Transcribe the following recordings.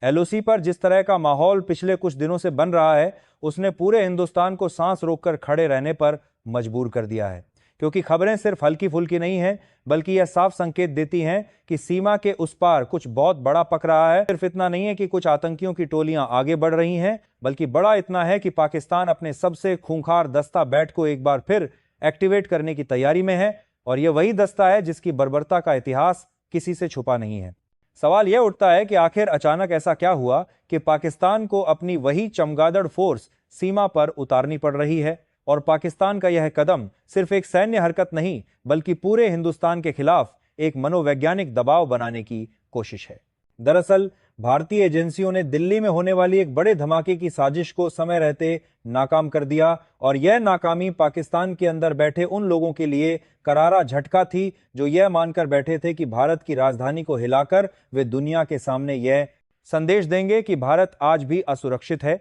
LOC पर जिस तरह का माहौल पिछले कुछ दिनों से बन रहा है, उसने पूरे हिंदुस्तान को सांस रोककर खड़े रहने पर मजबूर कर दिया है, क्योंकि खबरें सिर्फ हल्की फुल्की नहीं हैं, बल्कि यह साफ संकेत देती हैं कि सीमा के उस पार कुछ बहुत बड़ा पक रहा है। सिर्फ इतना नहीं है कि कुछ आतंकियों की टोलियां आगे बढ़ रही हैं, बल्कि बड़ा इतना है कि पाकिस्तान अपने सबसे खूंखार दस्ता बैट को एक बार फिर एक्टिवेट करने की तैयारी में है, और यह वही दस्ता है जिसकी बर्बरता का इतिहास किसी से छुपा नहीं है। सवाल यह उठता है कि आखिर अचानक ऐसा क्या हुआ कि पाकिस्तान को अपनी वही चमगादड़ फोर्स सीमा पर उतारनी पड़ रही है, और पाकिस्तान का यह कदम सिर्फ एक सैन्य हरकत नहीं, बल्कि पूरे हिंदुस्तान के खिलाफ एक मनोवैज्ञानिक दबाव बनाने की कोशिश है। दरअसल भारतीय एजेंसियों ने दिल्ली में होने वाली एक बड़े धमाके की साजिश को समय रहते नाकाम कर दिया, और यह नाकामी पाकिस्तान के अंदर बैठे उन लोगों के लिए करारा झटका थी जो यह मानकर बैठे थे कि भारत की राजधानी को हिलाकर वे दुनिया के सामने यह संदेश देंगे कि भारत आज भी असुरक्षित है।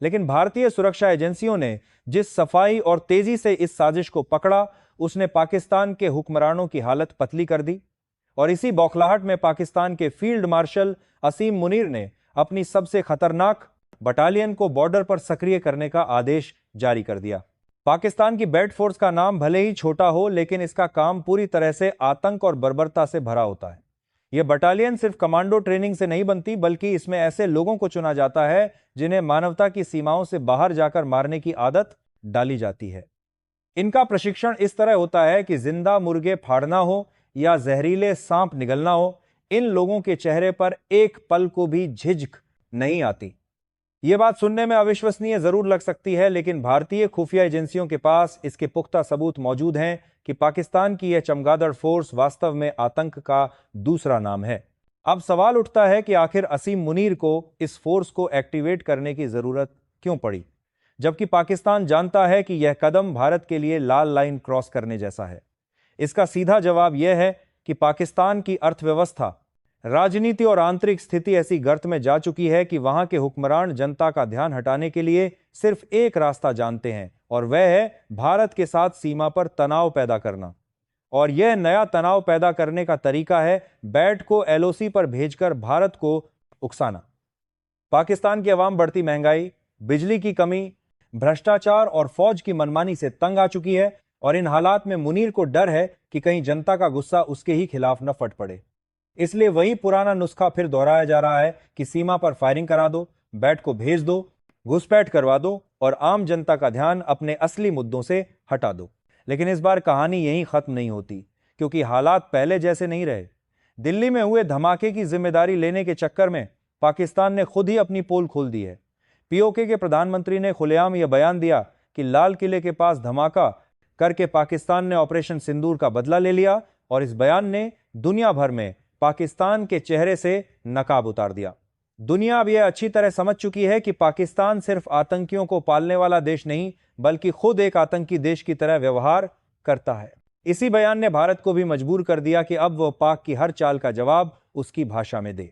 लेकिन भारतीय सुरक्षा एजेंसियों ने जिस सफाई और तेजी से इस साजिश को पकड़ा, उसने पाकिस्तान के हुक्मरानों की हालत पतली कर दी, और इसी बौखलाहट में पाकिस्तान के फील्ड मार्शल असीम मुनीर ने अपनी सबसे खतरनाक बटालियन को बॉर्डर पर सक्रिय करने का आदेश जारी कर दिया। पाकिस्तान की बैट फोर्स का नाम भले ही छोटा हो, लेकिन इसका काम पूरी तरह से आतंक और बर्बरता से भरा होता है। यह बटालियन सिर्फ कमांडो ट्रेनिंग से नहीं बनती, बल्कि इसमें ऐसे लोगों को चुना जाता है जिन्हें मानवता की सीमाओं से बाहर जाकर मारने की आदत डाली जाती है। इनका प्रशिक्षण इस तरह होता है कि जिंदा मुर्गे फाड़ना हो या जहरीले सांप निगलना हो, इन लोगों के चेहरे पर एक पल को भी झिझक नहीं आती। यह बात सुनने में अविश्वसनीय जरूर लग सकती है, लेकिन भारतीय खुफिया एजेंसियों के पास इसके पुख्ता सबूत मौजूद हैं कि पाकिस्तान की यह चमगादड़ फोर्स वास्तव में आतंक का दूसरा नाम है। अब सवाल उठता है कि आखिर असीम मुनीर को इस फोर्स को एक्टिवेट करने की जरूरत क्यों पड़ी, जबकि पाकिस्तान जानता है कि यह कदम भारत के लिए लाल लाइन क्रॉस करने जैसा है। इसका सीधा जवाब यह है कि पाकिस्तान की अर्थव्यवस्था, राजनीति और आंतरिक स्थिति ऐसी गर्त में जा चुकी है कि वहां के हुक्मरान जनता का ध्यान हटाने के लिए सिर्फ एक रास्ता जानते हैं, और वह है भारत के साथ सीमा पर तनाव पैदा करना। और यह नया तनाव पैदा करने का तरीका है बैट को एलओसी पर भेजकर भारत को उकसाना। पाकिस्तान की आवाम बढ़ती महंगाई, बिजली की कमी, भ्रष्टाचार और फौज की मनमानी से तंग आ चुकी है, और इन हालात में मुनीर को डर है कि कहीं जनता का गुस्सा उसके ही खिलाफ न फट पड़े। इसलिए वही पुराना नुस्खा फिर दोहराया जा रहा है कि सीमा पर फायरिंग करा दो, बैट को भेज दो, घुसपैठ करवा दो, और आम जनता का ध्यान अपने असली मुद्दों से हटा दो। लेकिन इस बार कहानी यहीं खत्म नहीं होती, क्योंकि हालात पहले जैसे नहीं रहे। दिल्ली में हुए धमाके की जिम्मेदारी लेने के चक्कर में पाकिस्तान ने खुद ही अपनी पोल खोल दी है। पीओके के प्रधानमंत्री ने खुलेआम यह बयान दिया कि लाल किले के पास धमाका करके पाकिस्तान ने ऑपरेशन सिंदूर का बदला ले लिया, और इस बयान ने दुनिया भर में पाकिस्तान के चेहरे से नकाब उतार दिया। दुनिया अब यह अच्छी तरह समझ चुकी है कि पाकिस्तान सिर्फ आतंकियों को पालने वाला देश नहीं, बल्कि खुद एक आतंकी देश की तरह व्यवहार करता है। इसी बयान ने भारत को भी मजबूर कर दिया कि अब वह पाक की हर चाल का जवाब उसकी भाषा में दे।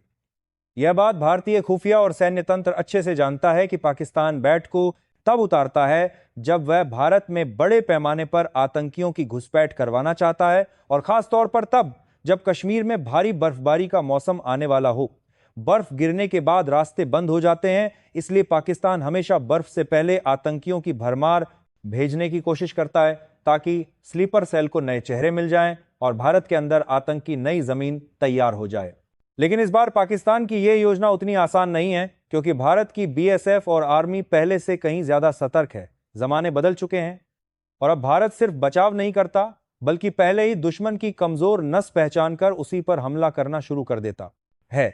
यह बात भारतीय खुफिया और सैन्य तंत्र अच्छे से जानता है कि पाकिस्तान बैट को तब उतारता है जब वह भारत में बड़े पैमाने पर आतंकियों की घुसपैठ करवाना चाहता है, और खास तौर पर तब जब कश्मीर में भारी बर्फबारी का मौसम आने वाला हो। बर्फ गिरने के बाद रास्ते बंद हो जाते हैं, इसलिए पाकिस्तान हमेशा बर्फ से पहले आतंकियों की भरमार भेजने की कोशिश करता है, ताकि स्लीपर सेल को नए चेहरे मिल जाएं और भारत के अंदर आतंक की नई जमीन तैयार हो जाए। लेकिन इस बार पाकिस्तान की यह योजना उतनी आसान नहीं है, क्योंकि भारत की बीएसएफ और आर्मी पहले से कहीं ज्यादा सतर्क है। जमाने बदल चुके हैं, और अब भारत सिर्फ बचाव नहीं करता, बल्कि पहले ही दुश्मन की कमजोर नस पहचान कर उसी पर हमला करना शुरू कर देता है।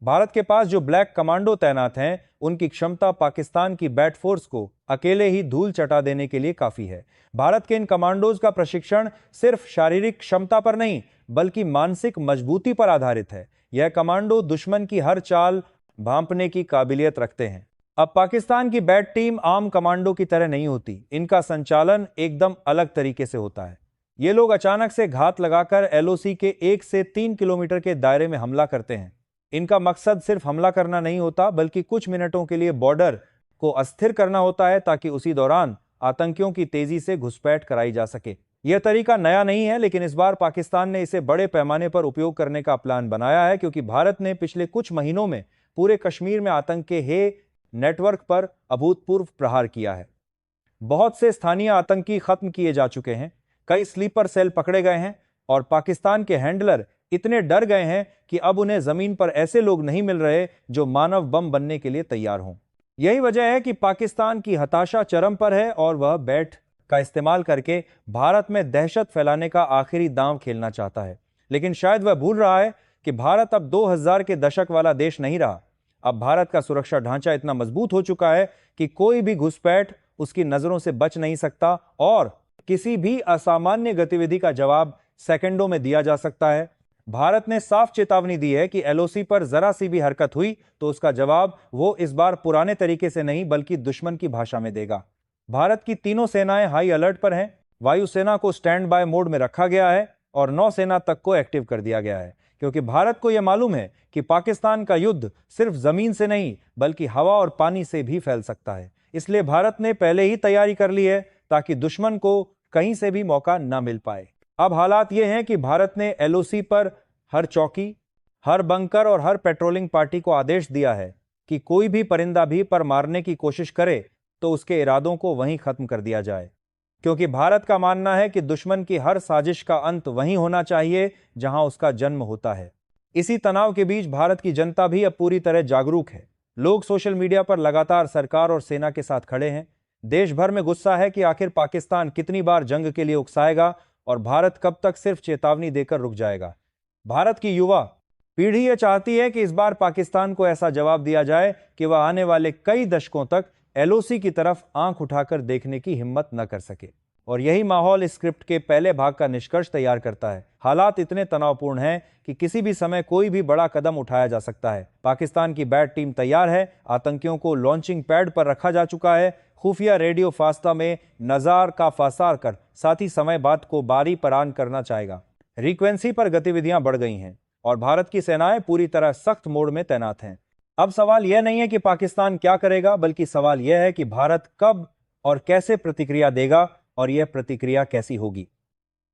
भारत के पास जो ब्लैक कमांडो तैनात हैं, उनकी क्षमता पाकिस्तान की बैट फोर्स को अकेले ही धूल चटा देने के लिए काफी है। भारत के इन कमांडोज का प्रशिक्षण सिर्फ शारीरिक क्षमता पर नहीं, बल्कि मानसिक मजबूती पर आधारित है। यह कमांडो दुश्मन की हर चाल भांपने की काबिलियत रखते हैं। अब पाकिस्तान की बैट टीम आम कमांडो की तरह नहीं होती। इनका संचालन एकदम अलग तरीके से होता है। ये लोग अचानक से घात लगाकर एलओसी के 1 से 3 किलोमीटर के दायरे में हमला करते हैं। इनका मकसद सिर्फ हमला करना नहीं होता, बल्कि कुछ मिनटों के लिए बॉर्डर को अस्थिर करना होता है, ताकि उसी दौरान आतंकियों की तेजी से घुसपैठ कराई जा सके। यह तरीका नया नहीं है, लेकिन इस बार पाकिस्तान ने इसे बड़े पैमाने पर उपयोग करने का प्लान बनाया है, क्योंकि भारत ने पिछले कुछ महीनों में पूरे कश्मीर में आतंक के हे नेटवर्क पर अभूतपूर्व प्रहार किया है। बहुत से स्थानीय आतंकी खत्म किए जा चुके हैं, कई स्लीपर सेल पकड़े गए हैं और पाकिस्तान के हैंडलर इतने डर गए हैं कि अब उन्हें जमीन पर ऐसे लोग नहीं मिल रहे जो मानव बम बनने के लिए तैयार हों। यही वजह है कि पाकिस्तान की हताशा चरम पर है और वह बैट का इस्तेमाल करके भारत में दहशत फैलाने का आखिरी दांव खेलना चाहता है। लेकिन शायद वह भूल रहा है कि भारत अब 2000 के दशक वाला देश नहीं रहा। अब भारत का सुरक्षा ढांचा इतना मजबूत हो चुका है कि कोई भी घुसपैठ उसकी नजरों से बच नहीं सकता और किसी भी असामान्य गतिविधि का जवाब सेकंडों में दिया जा सकता है। भारत ने साफ चेतावनी दी है कि एलओसी पर जरा सी भी हरकत हुई तो उसका जवाब वो इस बार पुराने तरीके से नहीं बल्कि दुश्मन की भाषा में देगा। भारत की तीनों सेनाएं हाई अलर्ट पर हैं। वायुसेना को स्टैंड बाय मोड में रखा गया है और नौसेना तक को एक्टिव कर दिया गया है, क्योंकि भारत को यह मालूम है कि पाकिस्तान का युद्ध सिर्फ जमीन से नहीं बल्कि हवा और पानी से भी फैल सकता है। इसलिए भारत ने पहले ही तैयारी कर ली है ताकि दुश्मन को कहीं से भी मौका न मिल पाए। अब हालात ये हैं कि भारत ने एलओसी पर हर चौकी, हर बंकर और हर पेट्रोलिंग पार्टी को आदेश दिया है कि कोई भी परिंदा भी पर मारने की कोशिश करे तो उसके इरादों को वहीं खत्म कर दिया जाए, क्योंकि भारत का मानना है कि दुश्मन की हर साजिश का अंत वहीं होना चाहिए जहां उसका जन्म होता है। इसी तनाव के बीच भारत की जनता भी अब पूरी तरह जागरूक है। लोग सोशल मीडिया पर लगातार सरकार और सेना के साथ खड़े हैं। देश भर में गुस्सा है कि आखिर पाकिस्तान कितनी बार जंग के लिए उकसाएगा और भारत कब तक सिर्फ चेतावनी देकर रुक जाएगा। भारत की युवा पीढ़ी यह चाहती है कि इस बार पाकिस्तान को ऐसा जवाब दिया जाए कि वह आने वाले कई दशकों तक एलओसी की तरफ आंख उठाकर देखने की हिम्मत न कर सके। और यही माहौल इस स्क्रिप्ट के पहले भाग का निष्कर्ष तैयार करता है। हालात इतने तनावपूर्ण हैं कि किसी भी समय कोई भी बड़ा कदम उठाया जा सकता है। पाकिस्तान की बैट टीम तैयार है, आतंकियों को लॉन्चिंग पैड पर रखा जा चुका है। खुफिया रेडियो फास्ता में नजार का फासार कर साथ ही समय बात को बारी पर ऑन करना चाहेगा। रिक्वेंसी पर गतिविधियां बढ़ गई हैं और भारत की सेनाएं पूरी तरह सख्त मोड में तैनात हैं। अब सवाल यह नहीं है कि पाकिस्तान क्या करेगा, बल्कि सवाल यह है कि भारत कब और कैसे प्रतिक्रिया देगा और यह प्रतिक्रिया कैसी होगी,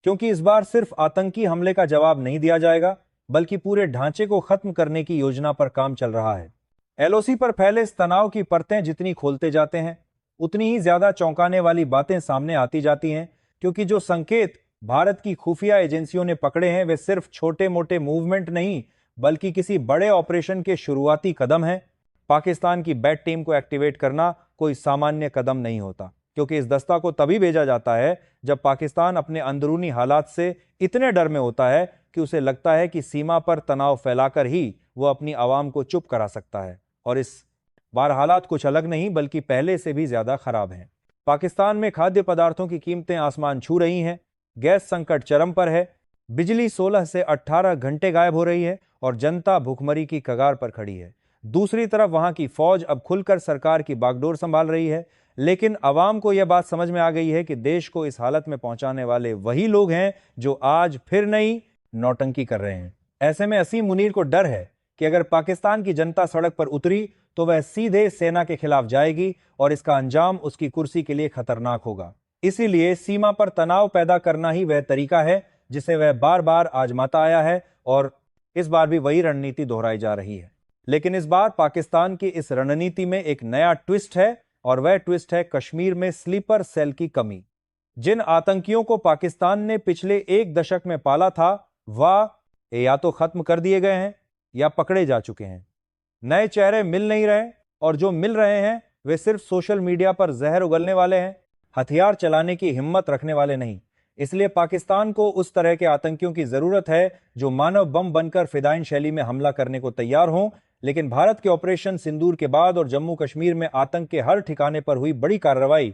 क्योंकि इस बार सिर्फ आतंकी हमले का जवाब नहीं दिया जाएगा बल्कि पूरे ढांचे को खत्म करने की योजना पर काम चल रहा है। एलओसी पर फैले इस तनाव की परतें जितनी खोलते जाते हैं उतनी ही ज्यादा चौंकाने वाली बातें सामने आती जाती हैं, क्योंकि जो संकेत भारत की खुफिया एजेंसियों ने पकड़े हैं वे सिर्फ छोटे मोटे मूवमेंट नहीं बल्कि किसी बड़े ऑपरेशन के शुरुआती कदम हैं। पाकिस्तान की बैट टीम को एक्टिवेट करना कोई सामान्य कदम नहीं होता, क्योंकि इस दस्ता को तभी भेजा जाता है जब पाकिस्तान अपने अंदरूनी हालात से इतने डर में होता है कि उसे लगता है कि सीमा पर तनाव फैलाकर ही वह अपनी आवाम को चुप करा सकता है। और इस बार हालात कुछ अलग नहीं बल्कि पहले से भी ज्यादा खराब हैं। पाकिस्तान में खाद्य पदार्थों की कीमतें आसमान छू रही हैं, गैस संकट चरम पर है, बिजली 16 से 18 घंटे गायब हो रही है और जनता भूखमरी की कगार पर खड़ी है। दूसरी तरफ वहां की फौज अब खुलकर सरकार की बागडोर संभाल रही है, लेकिन अवाम को यह बात समझ में आ गई है कि देश को इस हालत में पहुंचाने वाले वही लोग हैं जो आज फिर नई नौटंकी कर रहे हैं। ऐसे में असीम मुनीर को डर है कि अगर पाकिस्तान की जनता सड़क पर उतरी तो वह सीधे सेना के खिलाफ जाएगी और इसका अंजाम उसकी कुर्सी के लिए खतरनाक होगा। इसीलिए सीमा पर तनाव पैदा करना ही वह तरीका है जिसे वह बार बार आजमाता आया है और इस बार भी वही रणनीति दोहराई जा रही है। लेकिन इस बार पाकिस्तान की इस रणनीति में एक नया ट्विस्ट है और वह ट्विस्ट है कश्मीर में स्लीपर सेल की कमी। जिन आतंकियों को पाकिस्तान ने पिछले एक दशक में पाला था वह या तो खत्म कर दिए गए हैं या पकड़े जा चुके हैं। नए चेहरे मिल नहीं रहे और जो मिल रहे हैं वे सिर्फ सोशल मीडिया पर जहर उगलने वाले हैं, हथियार चलाने की हिम्मत रखने वाले नहीं। इसलिए पाकिस्तान को उस तरह के आतंकियों की जरूरत है जो मानव बम बनकर फिदाइन शैली में हमला करने को तैयार हों। लेकिन भारत के ऑपरेशन सिंदूर के बाद और जम्मू कश्मीर में आतंक के हर ठिकाने पर हुई बड़ी कार्रवाई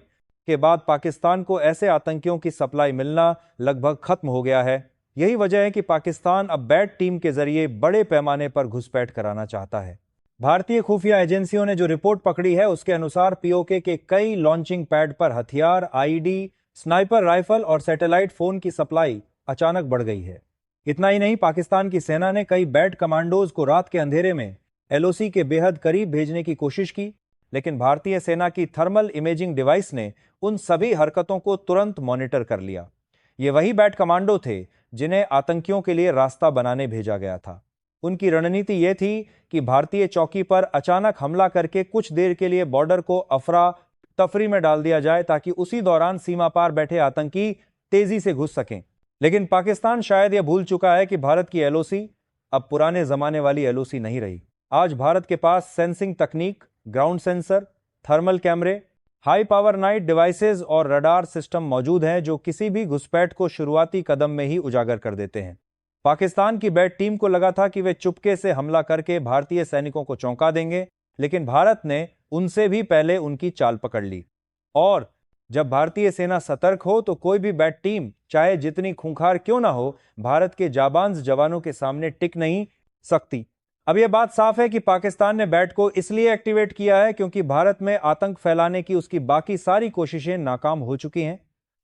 के बाद पाकिस्तान को ऐसे आतंकियों की सप्लाई मिलना लगभग खत्म हो गया है। यही वजह है कि पाकिस्तान अब बैट टीम के जरिए बड़े पैमाने पर घुसपैठ कराना चाहता है। भारतीय खुफिया एजेंसियों ने जो रिपोर्ट पकड़ी है उसके अनुसार पीओके के कई लॉन्चिंग पैड पर हथियार, आईडी, स्नाइपर राइफल और सैटेलाइट फोन की सप्लाई अचानक बढ़ गई है। इतना ही नहीं, पाकिस्तान की सेना ने कई बैट कमांडोज को रात के अंधेरे में एलओसी के बेहद करीब भेजने की कोशिश की, लेकिन भारतीय सेना की थर्मल इमेजिंग डिवाइस ने उन सभी हरकतों को तुरंत मॉनिटर कर लिया। ये वही बैट कमांडो थे जिन्हें आतंकियों के लिए रास्ता बनाने भेजा गया था। उनकी रणनीति ये थी कि भारतीय चौकी पर अचानक हमला करके कुछ देर के लिए बॉर्डर को अफरा तफरी में डाल दिया जाए ताकि उसी दौरान सीमा पार बैठे आतंकी तेजी से घुस सकें। लेकिन पाकिस्तान शायद यह भूल चुका है कि भारत की एलओसी अब पुराने जमाने वाली एलओसी नहीं रही। आज भारत के पास सेंसिंग तकनीक, ग्राउंड सेंसर, थर्मल कैमरे, हाई पावर नाइट डिवाइसेज और रडार सिस्टम मौजूद हैं जो किसी भी घुसपैठ को शुरुआती कदम में ही उजागर कर देते हैं। पाकिस्तान की बैट टीम को लगा था कि वे चुपके से हमला करके भारतीय सैनिकों को चौंका देंगे, लेकिन भारत ने उनसे भी पहले उनकी चाल पकड़ ली। और जब भारतीय सेना सतर्क हो तो कोई भी बैट टीम चाहे जितनी खूंखार क्यों ना हो, भारत के जाबांज जवानों के सामने टिक नहीं सकती। अब यह बात साफ है कि पाकिस्तान ने बैट को इसलिए एक्टिवेट किया है क्योंकि भारत में आतंक फैलाने की उसकी बाकी सारी कोशिशें नाकाम हो चुकी हैं।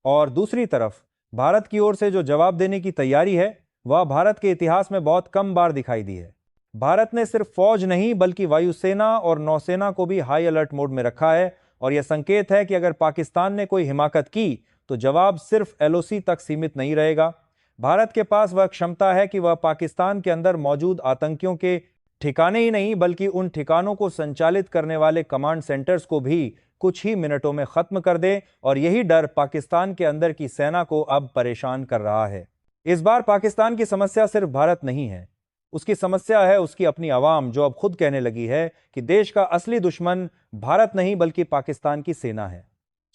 और दूसरी तरफ भारत की ओर से जो जवाब देने की तैयारी है वह भारत के इतिहास में बहुत कम बार दिखाई दी है। भारत ने सिर्फ फौज नहीं बल्कि वायुसेना और नौसेना को भी हाई अलर्ट मोड में रखा है, और यह संकेत है कि अगर पाकिस्तान ने कोई हिमाकत की तो जवाब सिर्फ एलओसी तक सीमित नहीं रहेगा। भारत के पास वह क्षमता है कि वह पाकिस्तान के अंदर मौजूद आतंकियों के ठिकाने ही नहीं बल्कि उन ठिकानों को संचालित करने वाले कमांड सेंटर्स को भी कुछ ही मिनटों में खत्म कर दे, और यही डर पाकिस्तान के अंदर की सेना को अब परेशान कर रहा है। इस बार पाकिस्तान की समस्या सिर्फ भारत नहीं है, उसकी समस्या है उसकी अपनी आवाम, जो अब खुद कहने लगी है कि देश का असली दुश्मन भारत नहीं बल्कि पाकिस्तान की सेना है।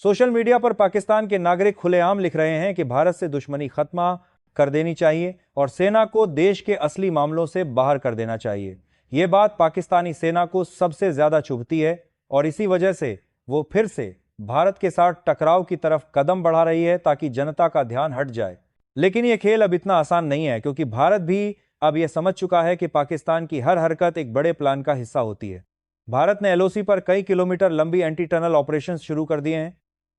सोशल मीडिया पर पाकिस्तान के नागरिक खुलेआम लिख रहे हैं कि भारत से दुश्मनी खत्म कर देनी चाहिए और सेना को देश के असली मामलों से बाहर कर देना चाहिए। यह बात पाकिस्तानी सेना को सबसे ज्यादा चुभती है और इसी वजह से वो फिर से भारत के साथ टकराव की तरफ कदम बढ़ा रही है ताकि जनता का ध्यान हट जाए। लेकिन यह खेल अब इतना आसान नहीं है, क्योंकि भारत भी अब यह समझ चुका है कि पाकिस्तान की हर हरकत एक बड़े प्लान का हिस्सा होती है। भारत ने एलओसी पर कई किलोमीटर लंबी एंटी टनल ऑपरेशंस शुरू कर दिए हैं,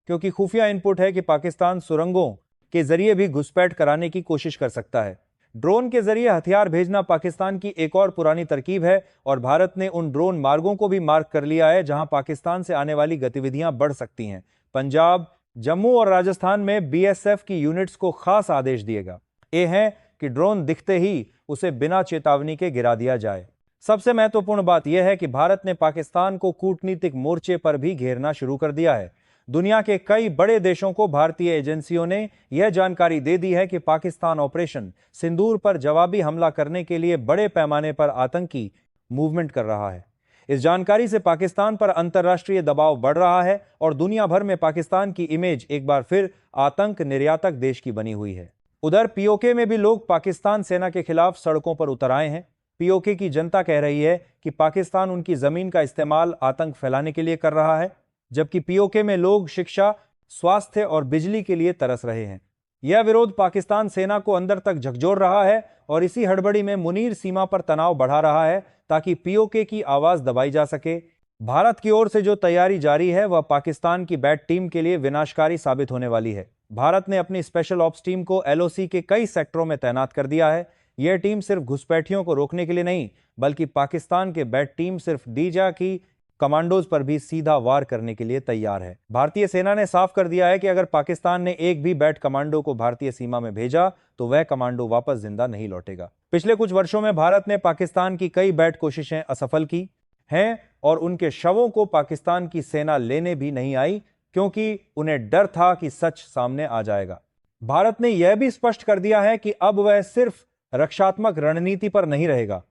क्योंकि खुफिया इनपुट है कि पाकिस्तान सुरंगों के जरिए भी घुसपैठ कराने की कोशिश कर सकता है। ड्रोन के जरिए हथियार भेजना पाकिस्तान की एक और पुरानी तरकीब है, और भारत ने उन ड्रोन मार्गों को भी मार्क कर लिया है जहां पाकिस्तान से आने वाली गतिविधियां बढ़ सकती हैं। पंजाब, जम्मू और राजस्थान में बीएसएफ की यूनिट्स को खास आदेश दिएगा ये है कि ड्रोन दिखते ही उसे बिना चेतावनी के गिरा दिया जाए। सबसे महत्वपूर्ण बात यह है कि भारत ने पाकिस्तान को कूटनीतिक मोर्चे पर भी घेरना शुरू कर दिया है। दुनिया के कई बड़े देशों को भारतीय एजेंसियों ने यह जानकारी दे दी है कि पाकिस्तान ऑपरेशन सिंदूर पर जवाबी हमला करने के लिए बड़े पैमाने पर आतंकी मूवमेंट कर रहा है। इस जानकारी से पाकिस्तान पर अंतर्राष्ट्रीय दबाव बढ़ रहा है और दुनिया भर में पाकिस्तान की इमेज एक बार फिर आतंक निर्यातक देश की बनी हुई है। उधर पीओके में भी लोग पाकिस्तान सेना के खिलाफ सड़कों पर उतर आए हैं। पीओके की जनता कह रही है कि पाकिस्तान उनकी जमीन का इस्तेमाल आतंक फैलाने के लिए कर रहा है, जबकि पीओके में लोग शिक्षा, स्वास्थ्य और बिजली के लिए तरस रहे हैं। यह विरोध पाकिस्तान सेना को अंदर तक झकझोर रहा है और इसी हड़बड़ी में मुनीर सीमा पर तनाव बढ़ा रहा है ताकि पीओके की आवाज दबाई जा सके। भारत की ओर से जो तैयारी जारी है वह पाकिस्तान की बैट टीम के लिए विनाशकारी साबित होने वाली है। भारत ने अपनी स्पेशल ऑप्स टीम को एलओसी के कई सेक्टरों में तैनात कर दिया है। यह टीम सिर्फ घुसपैठियों को रोकने के लिए नहीं बल्कि पाकिस्तान के बैट टीम सिर्फ डीजा की कमांडोज पर भी सीधा वार करने के लिए तैयार है। भारतीय सेना ने साफ कर दिया है कि अगर पाकिस्तान ने एक भी बैट कमांडो को भारतीय सीमा में भेजा तो वह कमांडो वापस जिंदा नहीं लौटेगा। पिछले कुछ वर्षों में भारत ने पाकिस्तान की कई बैट कोशिशें असफल की हैं और उनके शवों को पाकिस्तान की सेना लेने भी नहीं आई, क्योंकि उन्हें डर था कि सच सामने आ जाएगा। भारत ने यह भी स्पष्ट कर दिया है कि अब वह सिर्फ रक्षात्मक रणनीति पर नहीं रहेगा।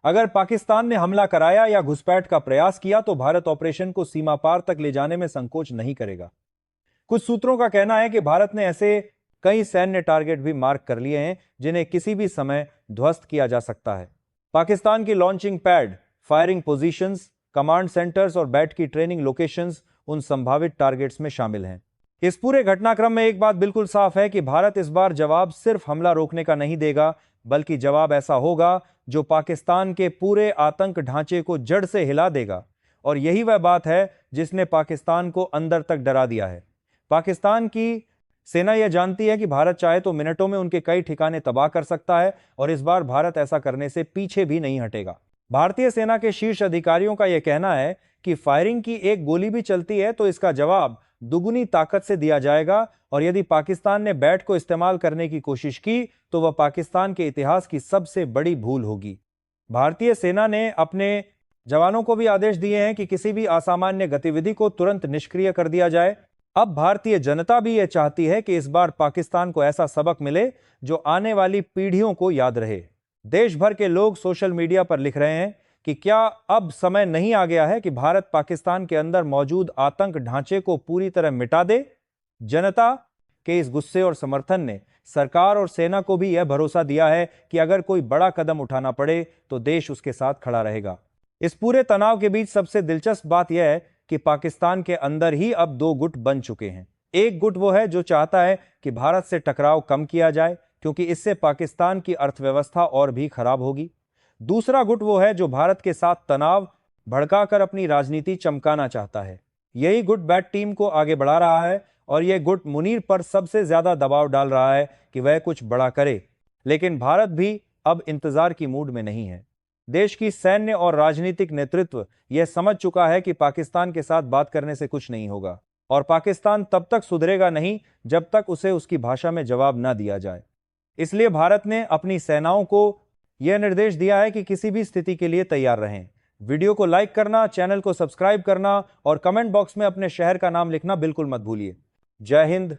अगर पाकिस्तान ने हमला कराया या घुसपैठ का प्रयास किया तो भारत ऑपरेशन को सीमा पार तक ले जाने में संकोच नहीं करेगा। कुछ सूत्रों का कहना है कि भारत ने ऐसे कई सैन्य टारगेट भी मार्क कर लिए हैं जिन्हें किसी भी समय ध्वस्त किया जा सकता है। पाकिस्तान की launching pad, firing positions, command centres और बैट की ट्रेनिंग लोकेशंस उन संभावित टारगेट्स में शामिल हैं। इस पूरे घटनाक्रम में एक बात बिल्कुल साफ है कि भारत इस बार जवाब सिर्फ हमला रोकने का नहीं देगा, बल्कि जवाब ऐसा होगा जो पाकिस्तान के पूरे आतंक ढांचे को जड़ से हिला देगा। और यही वह बात है जिसने पाकिस्तान को अंदर तक डरा दिया है। पाकिस्तान की सेना यह जानती है कि भारत चाहे तो मिनटों में उनके कई ठिकाने तबाह कर सकता है, और इस बार भारत ऐसा करने से पीछे भी नहीं हटेगा। भारतीय सेना के शीर्ष अधिकारियों का यह कहना है कि फायरिंग की एक गोली भी चलती है तो इसका जवाब दुगुनी ताकत से दिया जाएगा, और यदि पाकिस्तान ने बैट को इस्तेमाल करने की कोशिश की तो वह पाकिस्तान के इतिहास की सबसे बड़ी भूल होगी। भारतीय सेना ने अपने जवानों को भी आदेश दिए हैं कि किसी भी असामान्य गतिविधि को तुरंत निष्क्रिय कर दिया जाए। अब भारतीय जनता भी यह चाहती है कि इस बार पाकिस्तान को ऐसा सबक मिले जो आने वाली पीढ़ियों को याद रहे। देश भर के लोग सोशल मीडिया पर लिख रहे हैं कि क्या अब समय नहीं आ गया है कि भारत पाकिस्तान के अंदर मौजूद आतंक ढांचे को पूरी तरह मिटा दे। जनता के इस गुस्से और समर्थन ने सरकार और सेना को भी यह भरोसा दिया है कि अगर कोई बड़ा कदम उठाना पड़े तो देश उसके साथ खड़ा रहेगा। इस पूरे तनाव के बीच सबसे दिलचस्प बात यह है कि पाकिस्तान के अंदर ही अब दो गुट बन चुके हैं। एक गुट वो है जो चाहता है कि भारत से टकराव कम किया जाए क्योंकि इससे पाकिस्तान की अर्थव्यवस्था और भी खराब होगी। दूसरा गुट वो है जो भारत के साथ तनाव भड़काकर अपनी राजनीति चमकाना चाहता है। यही गुट बैट टीम को आगे बढ़ा रहा है और यह गुट मुनीर पर सबसे ज्यादा दबाव डाल रहा है कि वह कुछ बड़ा करे। लेकिन भारत भी अब इंतजार की मूड में नहीं है। देश की सैन्य और राजनीतिक नेतृत्व यह समझ चुका है कि पाकिस्तान के साथ बात करने से कुछ नहीं होगा और पाकिस्तान तब तक सुधरेगा नहीं जब तक उसे उसकी भाषा में जवाब न दिया जाए। इसलिए भारत ने अपनी सेनाओं को यह निर्देश दिया है कि किसी भी स्थिति के लिए तैयार रहें। वीडियो को लाइक करना, चैनल को सब्सक्राइब करना और कमेंट बॉक्स में अपने शहर का नाम लिखना बिल्कुल मत भूलिए। जय हिंद,